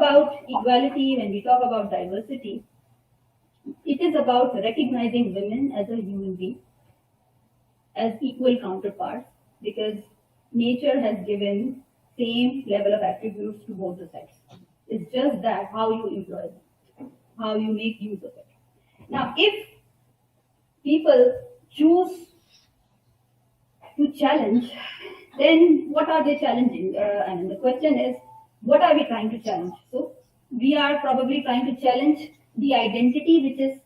about equality, when we talk about diversity, it is about recognizing women as a human being, as equal counterparts, because nature has given same level of attributes to both the sexes. It's just that how you employ them, how you make use of it. Now, if people choose to challenge, then what are they challenging? And the question is, what are we trying to challenge? So we are probably trying to challenge the identity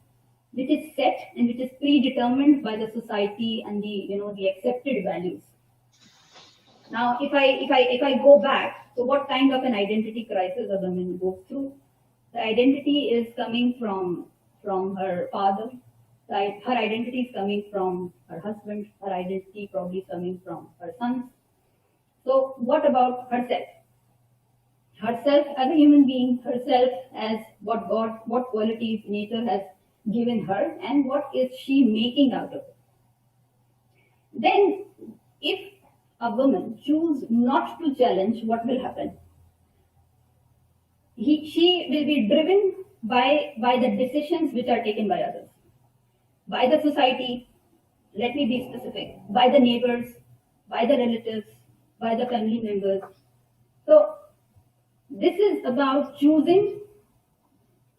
which is set and which is predetermined by the society and the accepted values. Now, if I go back, so what kind of an identity crisis a woman goes through? The identity is coming from her father, right? Her identity is coming from her husband. Her identity probably is coming from her sons. So what about herself? Herself as a human being, herself as what qualities nature has given her, and what is she making out of it? Then, if a woman choose not to challenge, what will happen? She will be driven by the decisions which are taken by others, by the society, let me be specific, by the neighbors, by the relatives, by the family members. So this is about choosing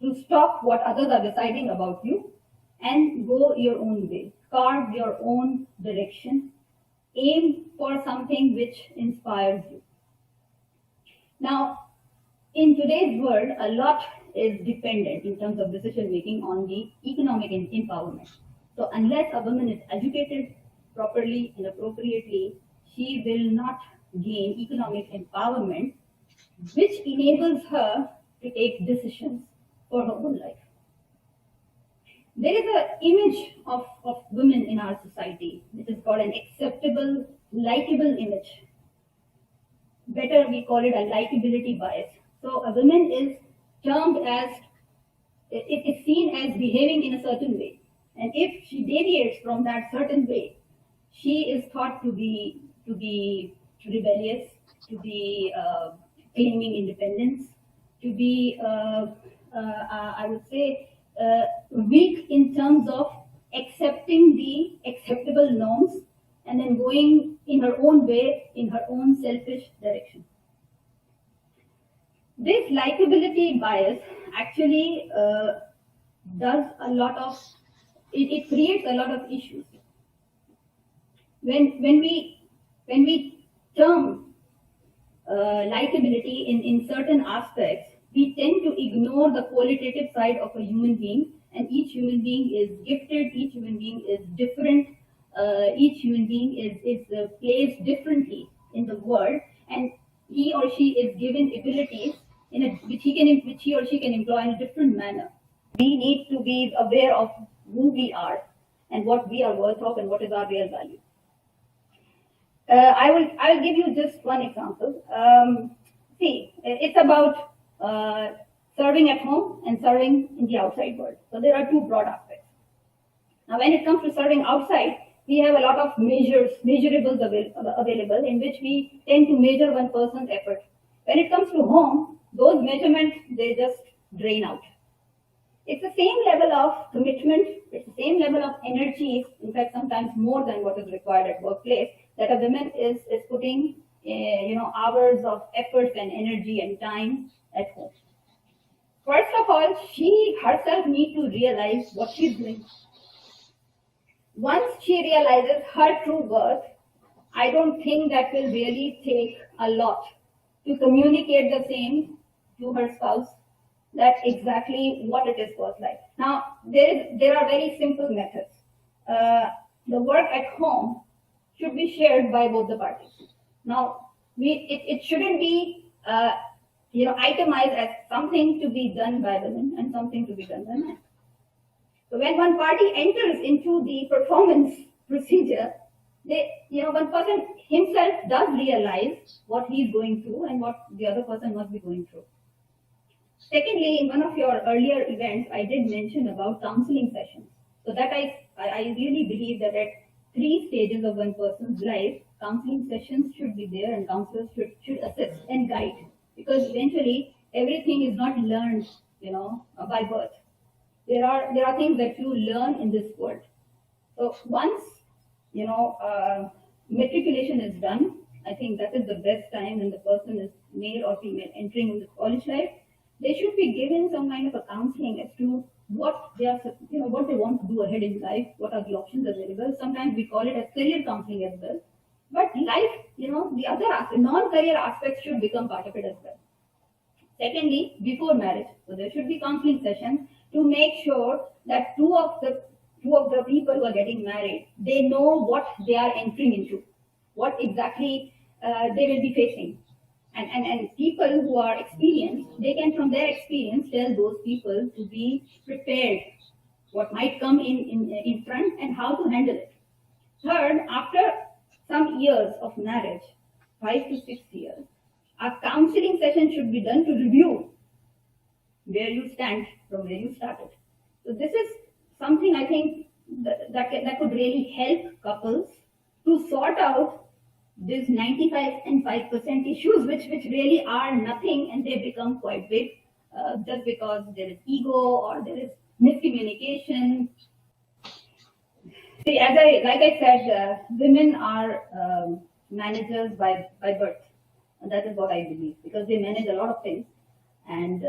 to stop what others are deciding about you and go your own way, carve your own direction, aim for something which inspires you. Now, in today's world, a lot is dependent in terms of decision making on the economic empowerment. So unless a woman is educated properly and appropriately, she will not gain economic empowerment, which enables her to take decisions for her own life. There is an image of women in our society, which is called an acceptable, likable image. Better we call it a likability bias. So a woman is termed as, it is seen as behaving in a certain way. And if she deviates from that certain way, she is thought to be rebellious, to be claiming independence, to be, I would say, weak in terms of accepting the acceptable norms and then going in her own way, in her own selfish direction. This likability bias actually does a lot of, it creates a lot of issues. When we term likability in certain aspects, we tend to ignore the qualitative side of a human being, and each human being is gifted, each human being is different, each human being is placed differently in the world, and he or she is given abilities which he or she can employ in a different manner. We need to be aware of who we are and what we are worth of and what is our real value. I'll give you just one example. See, it's about serving at home and serving in the outside world. So there are two broad aspects. Now, when it comes to serving outside, we have a lot of measurables available in which we tend to measure one person's effort. When it comes to home, those measurements, they just drain out. It's the same level of commitment, it's the same level of energy, in fact, sometimes more than what is required at workplace, that a woman is putting hours of effort and energy and time at home. First of all, she herself needs to realize what she's doing. Once she realizes her true worth, I don't think that will really take a lot to communicate the same to her spouse, that exactly what it is worth like. Now, there are very simple methods. The work at home should be shared by both the parties. Now, it shouldn't be itemized as something to be done by women and something to be done by men. So when one party enters into the performance procedure, one person himself does realize what he's going through and what the other person must be going through. Secondly, in one of your earlier events, I did mention about counseling sessions. So that I really believe that at 3 stages of one person's life, counseling sessions should be there and counselors should assist and guide. Because eventually, everything is not learned, by birth. There are things that you learn in this world. So once matriculation is done, I think that is the best time when the person is male or female entering into college life. They should be given some kind of a counseling as to what they are, what they want to do ahead in life, what are the options available. Sometimes we call it as career counseling as well. But life, the other non-career aspects should become part of it as well. Secondly, before marriage, so there should be counseling sessions to make sure that two of the people who are getting married, they know what they are entering into, what exactly they will be facing, and people who are experienced, they can from their experience tell those people to be prepared, what might come in front and how to handle it. Third, after some years of marriage, 5 to 6 years, a counseling session should be done to review where you stand from where you started. So this is something I think that could really help couples to sort out these 95 and 5% issues, which really are nothing, and they become quite big just because there is ego or there is miscommunication. See, like I said, women are managers by birth. And that is what I believe, because they manage a lot of things. And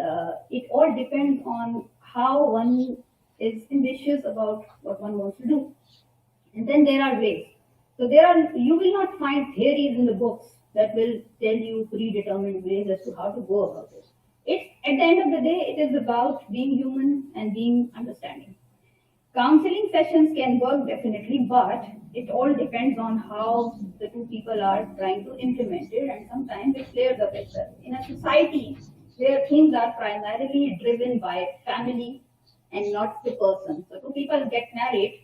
it all depends on how one is ambitious about what one wants to do. And then there are ways. So you will not find theories in the books that will tell you predetermined ways as to how to go about it. It's, at the end of the day, it is about being human and being understanding. Counseling sessions can work definitely, but it all depends on how the two people are trying to implement it, and sometimes it flares up as well. In a society where things are primarily driven by family and not the person. So two people get married,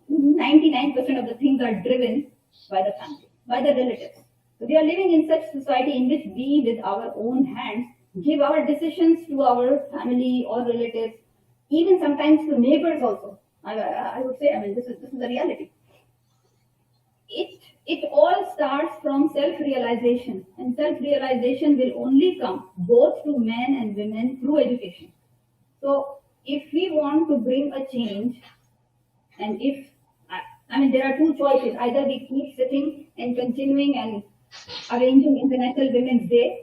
99% of the things are driven by the family, by the relatives. So we are living in such society in which we, with our own hands, give our decisions to our family or relatives, even sometimes to neighbors also. I would say, this is the reality. It all starts from self-realization, and self-realization will only come both to men and women through education. So if we want to bring a change, and there are two choices: either we keep sitting and continuing and arranging International Women's Day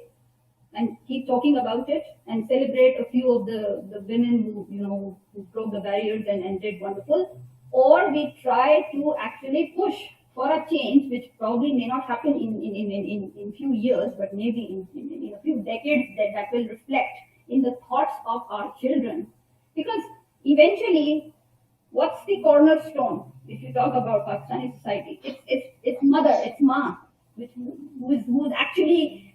and keep talking about it and celebrate a few of the women who broke the barriers and did wonderful, or we try to actually push for a change which probably may not happen in few years, but maybe in a few decades, that will reflect in the thoughts of our children. Because eventually, what's the cornerstone if you talk about Pakistani society? It's mother, it's ma, who is actually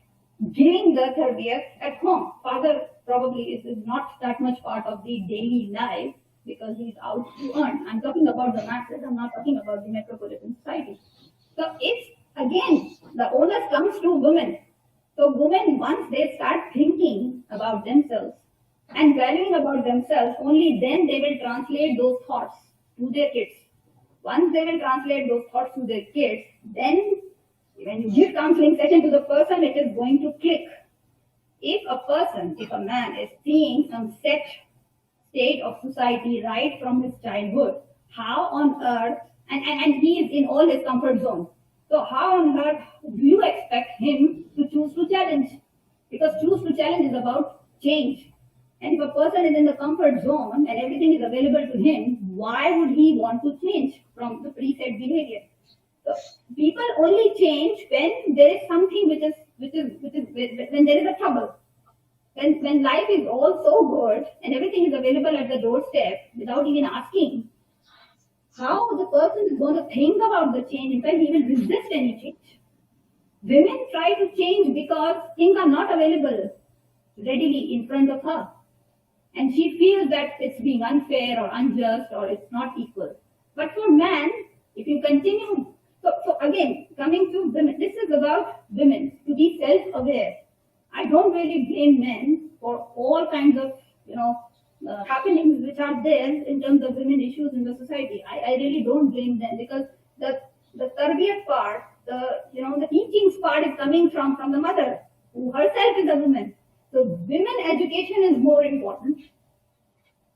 giving the tarbiyat at home. Father probably is not that much part of the daily life because he's out to earn. I'm talking about the masses, I'm not talking about the metropolitan society. So it's, again, the onus comes to women. So women, once they start thinking about themselves and valuing about themselves, only then they will translate those thoughts to their kids. Once they will translate those thoughts to their kids, then when you give counseling session to the person, it is going to click. If a man is seeing some set state of society right from his childhood, how on earth, and he is in all his comfort zone. So how on earth do you expect him to choose to challenge? Because choose to challenge is about change. And if a person is in the comfort zone and everything is available to him, why would he want to change from the preset behavior? So people only change when there is something which is when there is a trouble. When life is all so good and everything is available at the doorstep without even asking, how the person is going to think about the change? In fact, he will resist any change. Women try to change because things are not available readily in front of her. And she feels that it's being unfair or unjust or it's not equal. But for man, if you continue, so again, coming to women, this is about women to be self-aware. I don't really blame men for all kinds of, happenings which are there in terms of women issues in the society. I really don't blame them, because the tarbiyat part, the teachings part is coming from the mother, who herself is a woman. So women education is more important.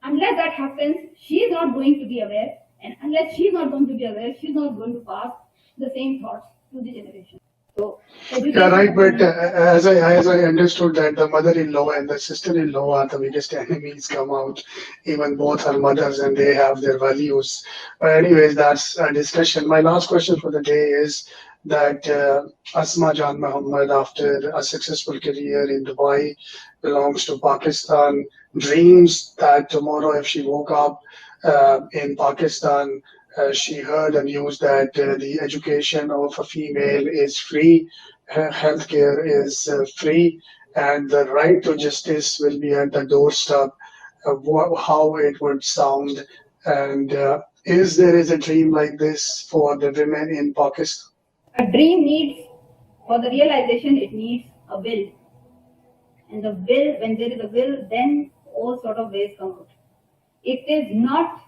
Unless that happens, she is not going to be aware, and unless she is not going to be aware, she is not going to pass the same thoughts to the generation. So Yeah, right. But as I understood that the mother-in-law and the sister-in-law are the biggest enemies come out. Even both are mothers and they have their values. But anyways, that's a discussion. My last question for the day is that Asma Jan Muhammad, after a successful career in Dubai, belongs to Pakistan, dreams that tomorrow, if she woke up in Pakistan, she heard the news that the education of a female is free, healthcare is free, and the right to justice will be at the doorstep. How it would sound, and is a dream like this for the women in Pakistan? a dream needs, for the realization, it needs a will. And the will, when there is a will, then all sort of ways come out. It is not,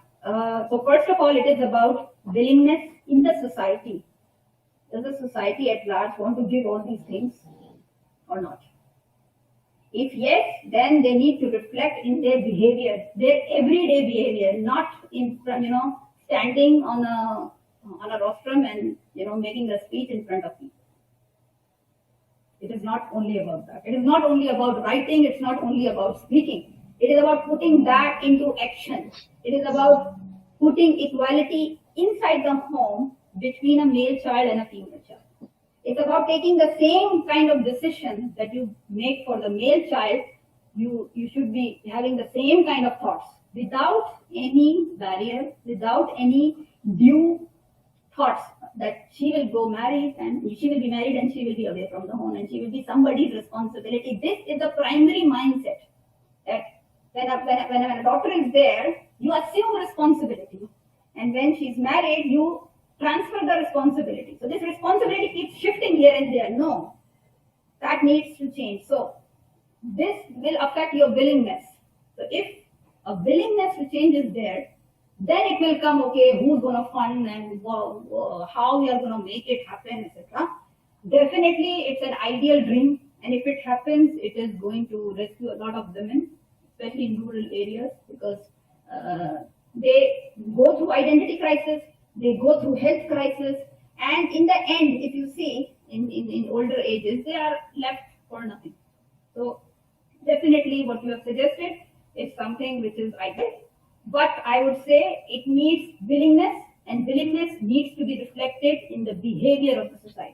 so first of all, it is about willingness in the society. Does the society at large want to give all these things or not? If yes, then they need to reflect in their behavior, their everyday behavior, not in standing on a rostrum and making a speech in front of people. It is not only about that. It is not only about writing. It's not only about speaking. It is about putting that into action. It is about putting equality inside the home between a male child and a female child. It's about taking the same kind of decision that you make for the male child. You should be having the same kind of thoughts without any barrier, without any due thoughts that she will go married and she will be married and she will be away from the home and she will be somebody's responsibility. This is the primary mindset. That when a daughter is there, you assume responsibility, and when she's married, you transfer the responsibility. So this responsibility keeps shifting here and there. No, that needs to change. So this will affect your willingness. So if a willingness to change is there, then it will come, okay, who's going to fund and how we are going to make it happen, etc. Definitely, it's an ideal dream. And if it happens, it is going to rescue a lot of women, especially in rural areas, because they go through identity crisis, they go through health crisis, and in the end, if you see, in older ages, they are left for nothing. So definitely what you have suggested is something which is ideal. But I would say it needs willingness, and willingness needs to be reflected in the behavior of the society.